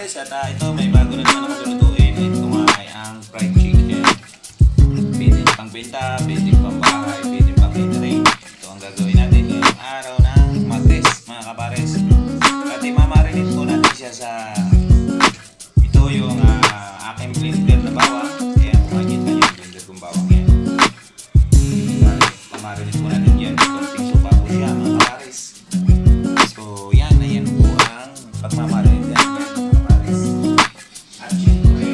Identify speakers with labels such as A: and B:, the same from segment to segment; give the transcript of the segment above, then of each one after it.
A: kapares, at ito may bago na naman ako lulutuin. Ito nga ay ang fried chicken. Pwede pang benta, pwede pang bahay, pwede pang catering. Ito ang gagawin natin ngayong araw ng Martes, mga kapares. At imamarinate po natin siya sa ito yung aking blender na bawang. Kaya makikita niyo yung blender kong bawang yan. Mamarinate po natin yan. Konting suka po siya, mga kapares. So yan, ayan po ang pagmamarinate yan, mga kapares. At syempre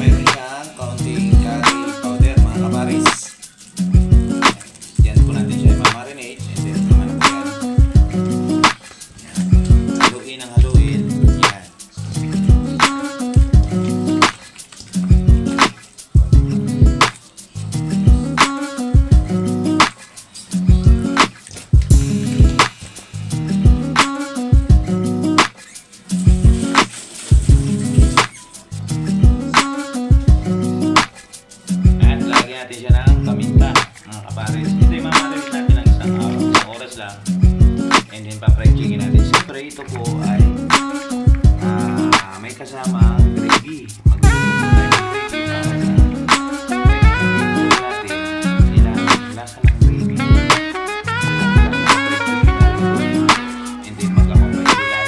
A: mayroon siyang kaunting curry powder, mga kapares. Yan po natin siya i-marinate. And then naman po yan, haluin ang haluin. Yan. At lagyan natin siya ng paminta, mga kapares. Ito yung mamarinate natin ng isang oras lang. And then pa-fried chicken natin. Siyempre ito po ay may kasama gravy. Magluluto tayo ng gravy para sa natin. Ilang lasa ng gravy. And then mag-akumpay sila.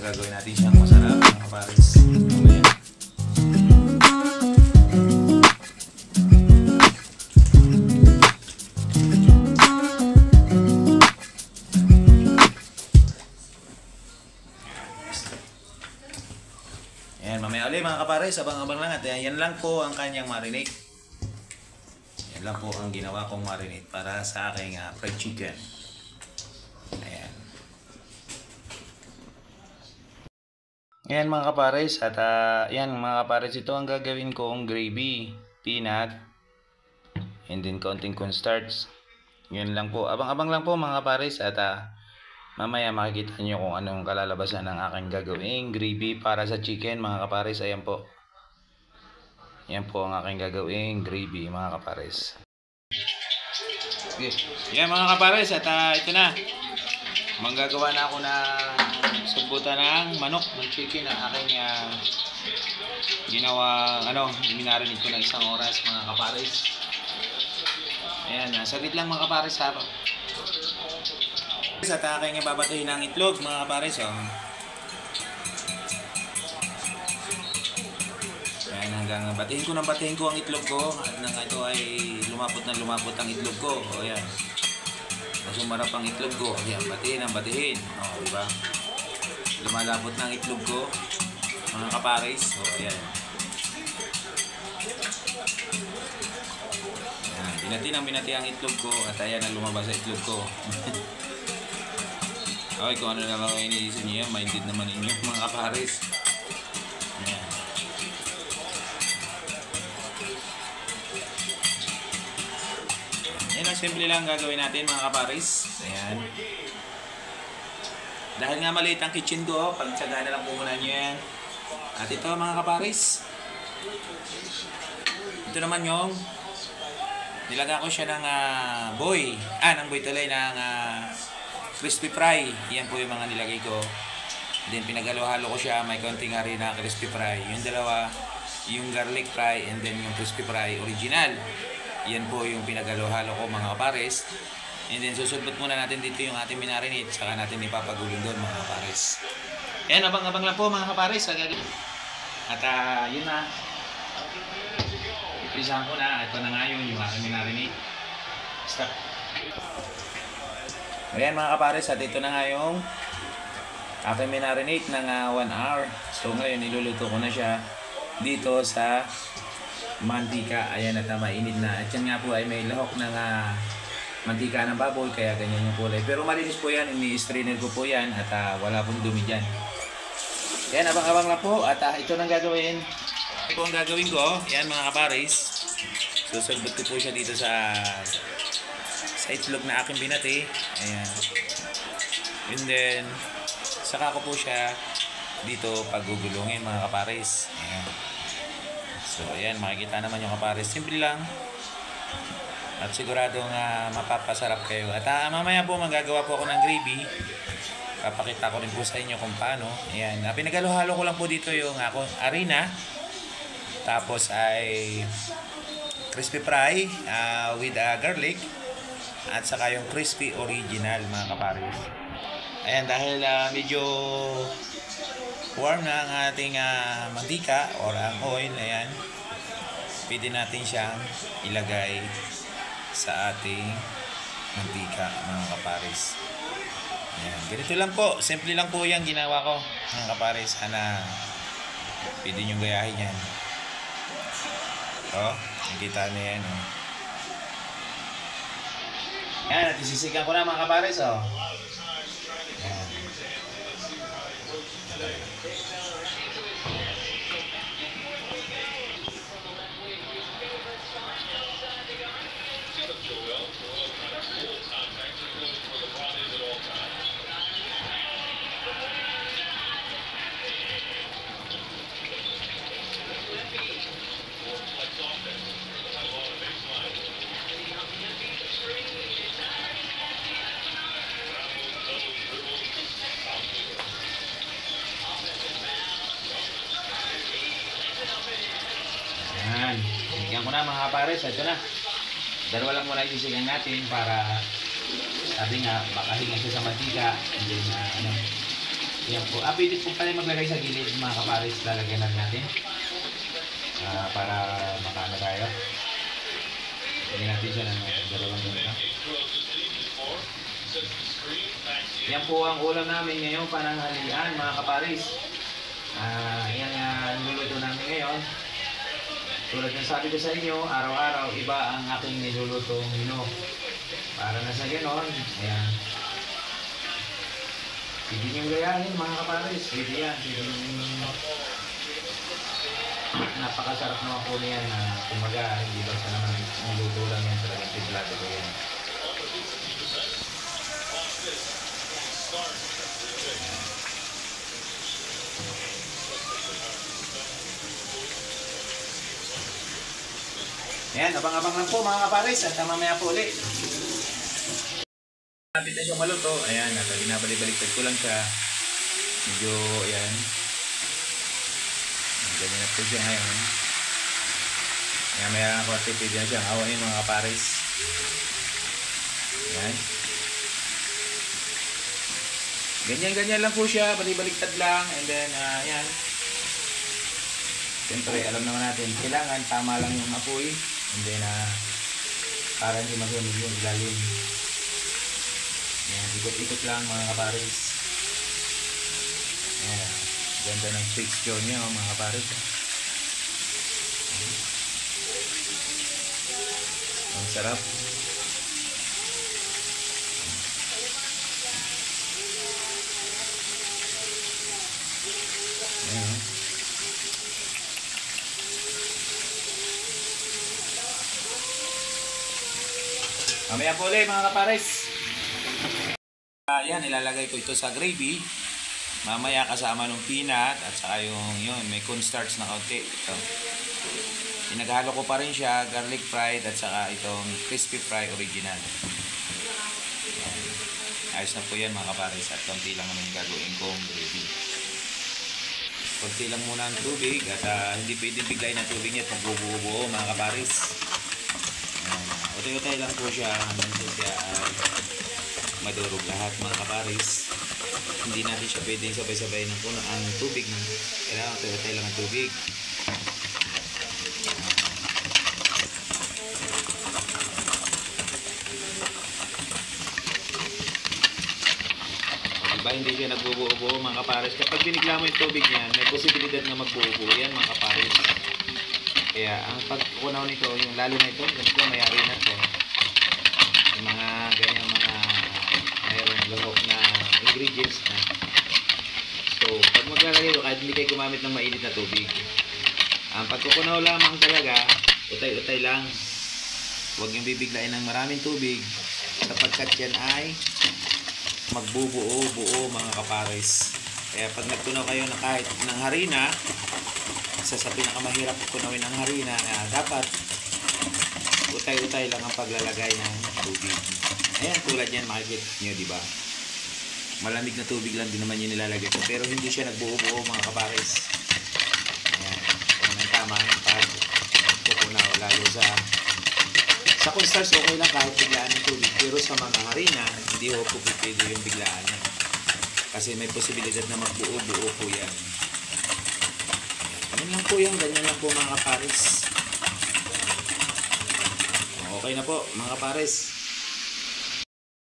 A: Gagawin natin siyang masarap, mga kapares. Mamaya. Ayan, mamaya ulit mga kapares. Abang-abang lang. At yan lang po ang kanyang marinate. Yan lang po ang ginawa kong marinate para sa aking fried chicken. Ayan. Ayan mga kapares, at yan mga kapares, ito ang gagawin kong gravy, peanut, and then konting cornstarch. Yan lang po, abang-abang lang po mga kapares, at mamaya makikita nyo kung anong kalalabasan ng aking gagawing gravy para sa chicken, mga kapares. Ayan po, yan po ang aking gagawing gravy, mga kapares. Okay. Yan mga kapares, at ito na, manggagawa na ako ng subutan ng manok ng chicken na aking ginawa, minarinate ko ng isang oras, mga kapares. Ayan, saglit lang mga kapares ha. At aking babatahin ng itlog, mga kapares. Ayan, hanggang batahin ko ang itlog ko at nang ito ay lumapot ang itlog ko. O ayan, sumarap ang itlog ko. Ayan, batihin. O, diba? Lumalapot ng itlog ko, mga kapares. O, ayan. Ayan, binati ang itlog ko at ayan ang lumabas sa itlog ko. Okay, kung ano na lang iniisip niyo yan, minded naman ninyo, mga kapares. Ayan. simple lang gagawin natin mga kaparis. Ayan. Dahil nga maliit ang kitchen ko, pagtsaga na lang po muna nyo yan. At ito mga kaparis. Ito naman yung nilaga ko siya ng ng boy tuloy ng crispy fry. Yan po yung mga nilagay ko. Then pinagalo-halo ko siya, may konting harina crispy fry. Yung dalawa, yung garlic fry and then yung crispy fry original. Yan po yung pinagalo-halo ko mga kapares. And then susubot muna natin dito yung ating minarinate, saka natin ipapagulong doon mga kapares. Yan, abang-abang lang po mga kapares. At yun na. Ipisahan ko na. Ito na nga yung ating minarinate. Stop. Ayan mga kapares, at ito na nga yung aking minarinate ng 1 hour. So ngayon iluluto ko na siya dito sa mantika. Ayan, at mainit na. At yan nga po ay may lahok ng mantika ng baboy, kaya ganyan yung kulay. Pero malinis po yan, ini-strainer ko po yan at wala pong dumi dyan. Ayan, abang-abang lang po. At ito nang gagawin. Ito ang gagawin ko. Ayan mga kapares. Susugbot ko po siya dito sa itlog na aking binati. Ayan. And then saka ko po siya dito pagugulungin mga kapares. Ayan. So ayan, makikita naman yung kapares. Simple lang. At siguradong mapapasarap kayo. At mamaya po magagawa po ako ng gravy. Papakita ko rin po sa inyo kung paano. Ayan. Pinagalo-halo ko lang po dito yung harina. Tapos ay crispy fry with garlic. At saka yung crispy original mga kapares. Ayan, dahil medyo warm na ang ating mantika or ang oil, ayan, pwede natin siyang ilagay sa ating mantika mga kapares. Ayan, ganito lang po, simple lang po yung ginawa ko mga kapares. Sana pwede nyo gayahin yan. Nakita nyo yan. Ayan, at isisikan ko na mga kapares. Ayan, bigyan ko na mga kapares. Ito na. Dalawa lang muna isisigang natin para sabi nga makahinga siya sa mantika. And then yan po. Pwede po pala maglagay sa gilid mga kapares. Lalagyan natin para makaano tayo. Lagyan natin siya ng dalawang muna. Yan po ang ulam namin ngayon, pananghalian mga kapares. Yan ang niluluto namin ngayon. Tulad ng sabi ko sa inyo, araw-araw iba ang aking nilulutong menu. Para na sa ganon, ayan. Pwede niyong gayahin mga kapares. Pwede yan. Napakasarap naman po niyan na kumaga, hindi ba sa naman niluto lang yan, talagang tiblado ko yan. Ayan, abang-abang lang po mga kapares at mamaya po ulit. Kapit na siyang maluto. Ayan, at binabalik-baliktad ko lang siya. Medyo, ayan. Ganyan na po siya ngayon. Maya ako at pwede na siyang awayin mga kapares. Ayan. Ganyan-ganyan lang po siya. Balik-baliktad lang. And then, ayan. Siyempre, alam naman natin, kailangan tama lang yung apoy. And then, para hindi masunog yung ilalim. Ayan, ikot-ikot lang mga kapares. Ayan, ganda ng texture niya mga kapares. Ang sarap. Ayan. Mamaya po ulit mga kapares. Yan, ilalagay ko ito sa gravy. Mamaya kasama ng peanut at saka yung yun, may cornstarch na kaunti. Ito. Pinaghalo ko pa rin siya, garlic fried at saka itong crispy fry original. Ayos na po yan mga kapares at konti lang naman yung gagawin kong gravy. Konti lang muna ang tubig at hindi pwedeng biglayin ang tubig niya at magbubuo mga kapares. Utay-utay lang po siya hanggang siya ay madurog lahat mga kapares. Hindi natin siya pwedeng sabay-sabay ng puno ang tubig. Kailangan utay-utay lang ang tubig. Diba hindi siya nagbubuo-buo mga kapares. Kapag binigla mo yung tubig niyan, may posibilidad na magbuo-buo yan mga kapares. Kaya ang pagkukunaw nito, yung lalo na ito, ganito mayari na ito. Yung mga ganyan mga mayroong lahok na ingredients na. So, pag maglalagay ko, kahit hindi kayo gumamit ng mainit na tubig. Ang pagkukunaw lamang talaga, utay-utay lang. Huwag yung bibiglain ng maraming tubig sapagkat yan ay magbubuo-buo mga kapares. Kaya pag nagtunaw kayo na kahit ng harina, isa sa pinakamahirap kunawin ang harina na dapat utay-utay lang ang paglalagay ng tubig. Ayan, tulad yan makikita nyo, di ba? Malamig na tubig lang din naman yung nilalagay ko, pero hindi siya nagbuo-buo mga kapares. Ayan, kung ang tama pag kukunaw, lalo sa cornstarch okay lang kahit biglaan ng tubig, pero sa mga harina hindi ho po pwede yung biglaan yan kasi may posibilidad na magbuo-buo po yan. Ganyan lang po yan, ganyan lang po mga kapares. Okay na po mga kapares.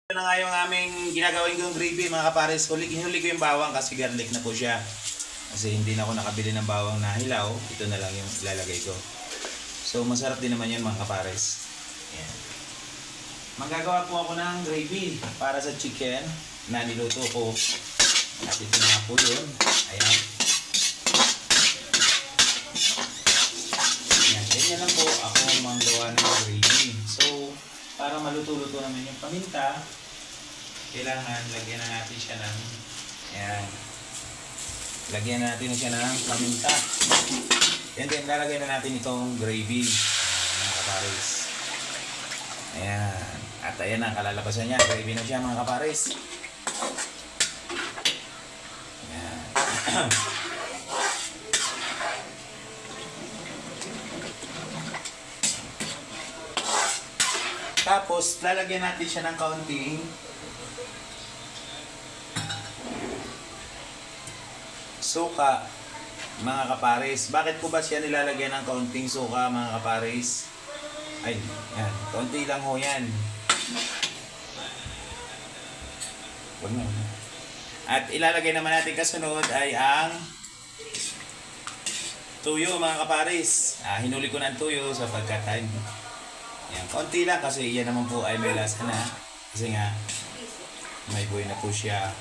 A: Ito na nga yung aming ginagawin kong gravy mga kapares. Hinuli ko yung bawang kasi garlic na po siya, kasi hindi na ako nakabili ng bawang na hilaw. Ito na lang yung ilalagay ko, so masarap din naman yan mga kapares. Ayan. Magagawa po ako ng gravy para sa chicken na niluto ko. At ito na po yun. Ayan. Ayan. Ganyan lang po ako magawa ng gravy. So, para maluto-luto naman yung paminta, kailangan lagyan na natin siya ng ayan. Lagyan na natin siya ng paminta. And then, lalagyan na natin itong gravy. Mga kapares. Ayan. At ayan na, kalalabasan niya. Gravy na siya mga kapares. Ayan. Tapos, lalagyan natin siya ng kaunting suka mga kapares. Bakit po ba siya nilalagyan ng kaunting suka mga kapares? Ay, yan. Konti lang ho yan. Huwag na. At ilalagay naman natin kasunod ay ang tuyo mga kapares. Hinuli ko na ang tuyo sapagkat yan. Konti lang kasi yan naman po ay may lasa na. Kasi nga, may buhay na po siya.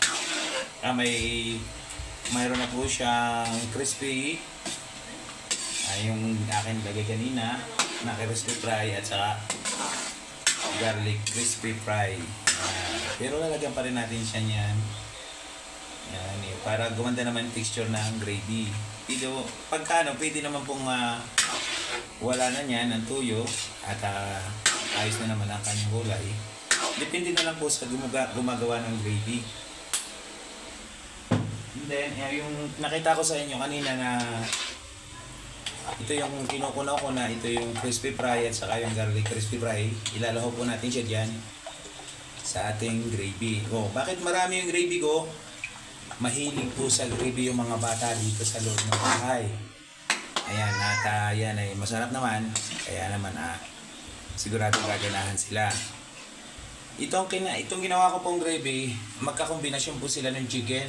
A: Mayroon na po siyang crispy. Yung akin lagay kanina na crispy fry at saka garlic crispy fry. Pero lalagyan pa rin natin siya niyan. Yan, para gumanda naman yung texture ng gravy. Pero pagkano, pwede naman pong wala na niyan ang tuyo at ayos na naman ang kanyang gulay. Depende na lang po sa gumagawa ng gravy. And then, yung nakita ko sa inyo kanina na ito yung kinukunaw ko na ito yung crispy fry at saka yung garlic crispy fry. Ilalaho po natin siya dyan sa ating gravy. Bakit marami yung gravy ko? Mahilig po sa gravy yung mga bata dito sa loob ng bahay. Ayan, at yan ay masarap naman. Kaya naman sigurado gaganahan sila. Itong ginawa ko pong gravy, magkakombinasyon po sila ng chicken.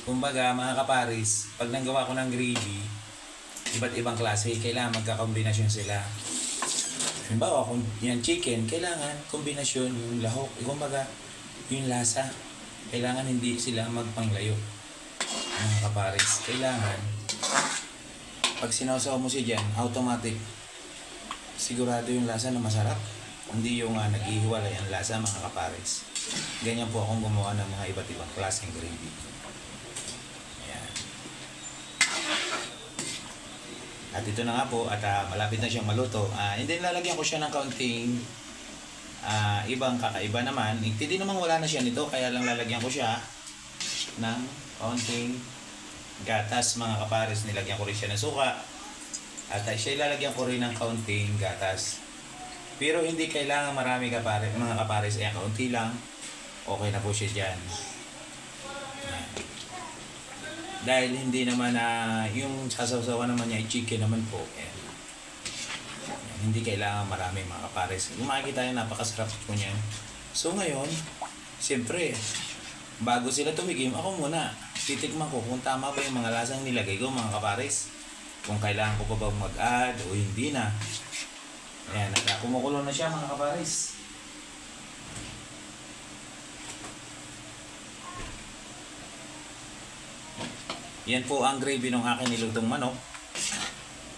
A: Kumbaga mga kaparis, pag nanggawa ko ng gravy, iba't ibang klase, kailangan magkakombinasyon sila. Halimbawa, kung yan chicken, kailangan kombinasyon yung lahok. Kumbaga, yung lasa, kailangan hindi sila magpanglayo. Mga kaparis, kailangan, pag sinawsaw mo siya dyan, automatic, sigurado yung lasa na masarap. Hindi yung naghihiwalay ang lasa mga kapares. Ganyan po akong gumawa ng mga iba't ibang klaseng gravy. Ayan. At ito na nga po at malapit na siyang maluto. And then lalagyan ko siya ng kaunting ibang kakaiba naman. Hindi naman wala na siya nito, kaya lang lalagyan ko siya ng kaunting gatas mga kapares. Nilagyan ko rin siya ng suka. At siya ilalagyan ko rin ng kaunting gatas. Pero hindi kailangan marami mga kapares. Ayan, kaunti lang. Okay na po siya dyan. Ayan. Dahil hindi naman yung sasawsawan naman niya, chicken naman po. Ayan. Ayan, hindi kailangan marami mga kapares. Kung makikita nyo, napakasarap po niyan. So ngayon, siyempre, bago sila tumigim, ako muna. Titikman ko kung tama ba yung mga lasang nilagay ko mga kapares. Kung kailangan ko pa bang mag-add o hindi na. Ayan, kumukulo na siya mga kapares. Yan po ang gravy ng aking nilutong manok.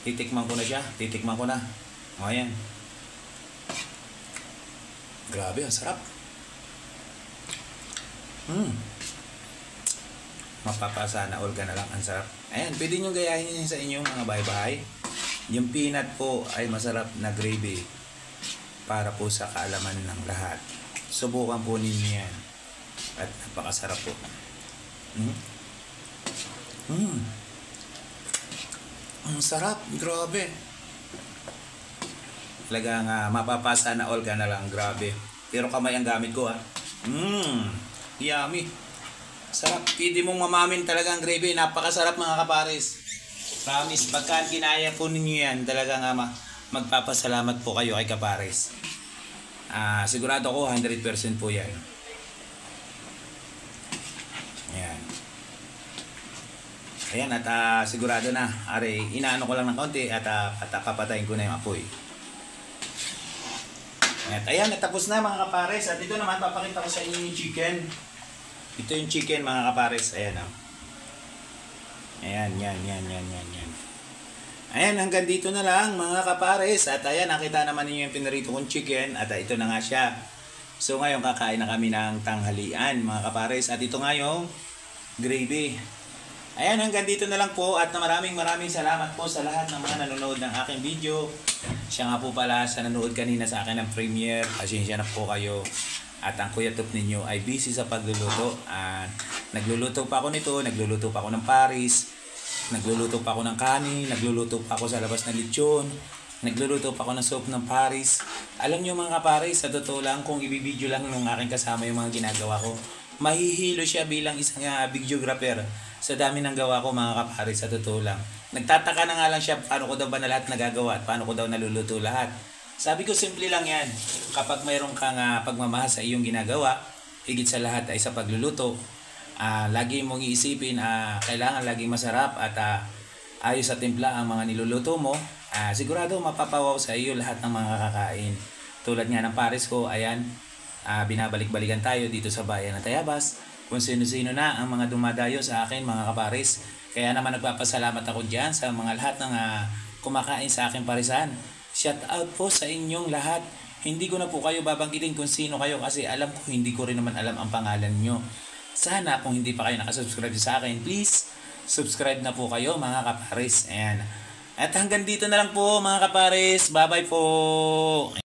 A: Titikman ko na siya. Titikman ko na. O ayan. Grabe, ang sarap. Mapapasana all ka na lang. Ang sarap. Ayan, pwede nyo gayahin yun sa inyong mga bahay-bahay. Yung peanut po ay masarap na gravy para po sa kaalaman ng lahat. Subukan po ninyo yan. At napakasarap po. Ang sarap. Grabe. Talagang mapapasa na all ka na lang. Grabe. Pero kamay ang gamit ko yummy. Sarap. Pwede mong mamamin talaga ang gravy. Napakasarap mga kapares. Promise. Pagka kinaya po ninyo yan, talagang magpapasalamat po kayo kay kapares. Sigurado ko 100% po yan. Ayan. Ayan, at sigurado na. Inaano ko lang ng konti at papatayin ko na yung apoy. At ayan, natapos na mga kapares. At ito naman, papakita ko sa inyo yung chicken. Ito yung chicken mga kapares. Ayan o. Ayan, yan. Ayan, hanggang dito na lang mga kapares. At ayan, nakita naman niyo yung pinarito kong chicken. At ito na nga siya. So ngayon, kakain na kami ng tanghalian mga kapares. At ito nga yung gravy. Ayan, hanggang dito na lang po. At maraming salamat po sa lahat ng mga nanonood ng aking video. Siya nga po pala sa nanood kanina sa akin ng premiere. Pasensya na po kayo. At ang Kuya Top ninyo ay busy sa pagluluto. Nagluluto pa ako nito, nagluluto pa ako ng Paris, nagluluto pa ako ng kanin, nagluluto pa ako sa labas ng lechon, nagluluto pa ako ng soup ng Paris. Alam nyo mga Paris, sa totoo lang, kung ibibideo lang ng aking kasama yung mga ginagawa ko, mahihilo siya bilang isang videographer sa dami ng gawa ko mga kaparis, sa totoo lang. Nagtataka na nga lang siya paano ko daw ba na lahat nagagawa at paano ko daw naluluto lahat. Sabi ko, simple lang yan. Kapag mayroon kang pagmamahal sa iyong ginagawa, higit sa lahat ay sa pagluluto, lagi mong iisipin, kailangan laging masarap at ayos sa timpla ang mga niluluto mo. Sigurado mapapawaw sa iyo lahat ng mga kakain. Tulad nga ng Paris ko, ayan, binabalik-balikan tayo dito sa bayan ng Tayabas. Kung sino-sino na ang mga dumadayo sa akin mga kaparis. Kaya naman nagpapasalamat ako dyan sa mga lahat ng kumakain sa aking parisan. Shout out po sa inyong lahat. Hindi ko na po kayo babanggitin kung sino kayo kasi alam ko hindi ko rin naman alam ang pangalan nyo. Sana kung hindi pa kayo nakasubscribe sa akin, please subscribe na po kayo mga kaparis. Ayan. At hanggang dito na lang po mga kaparis. Bye bye po.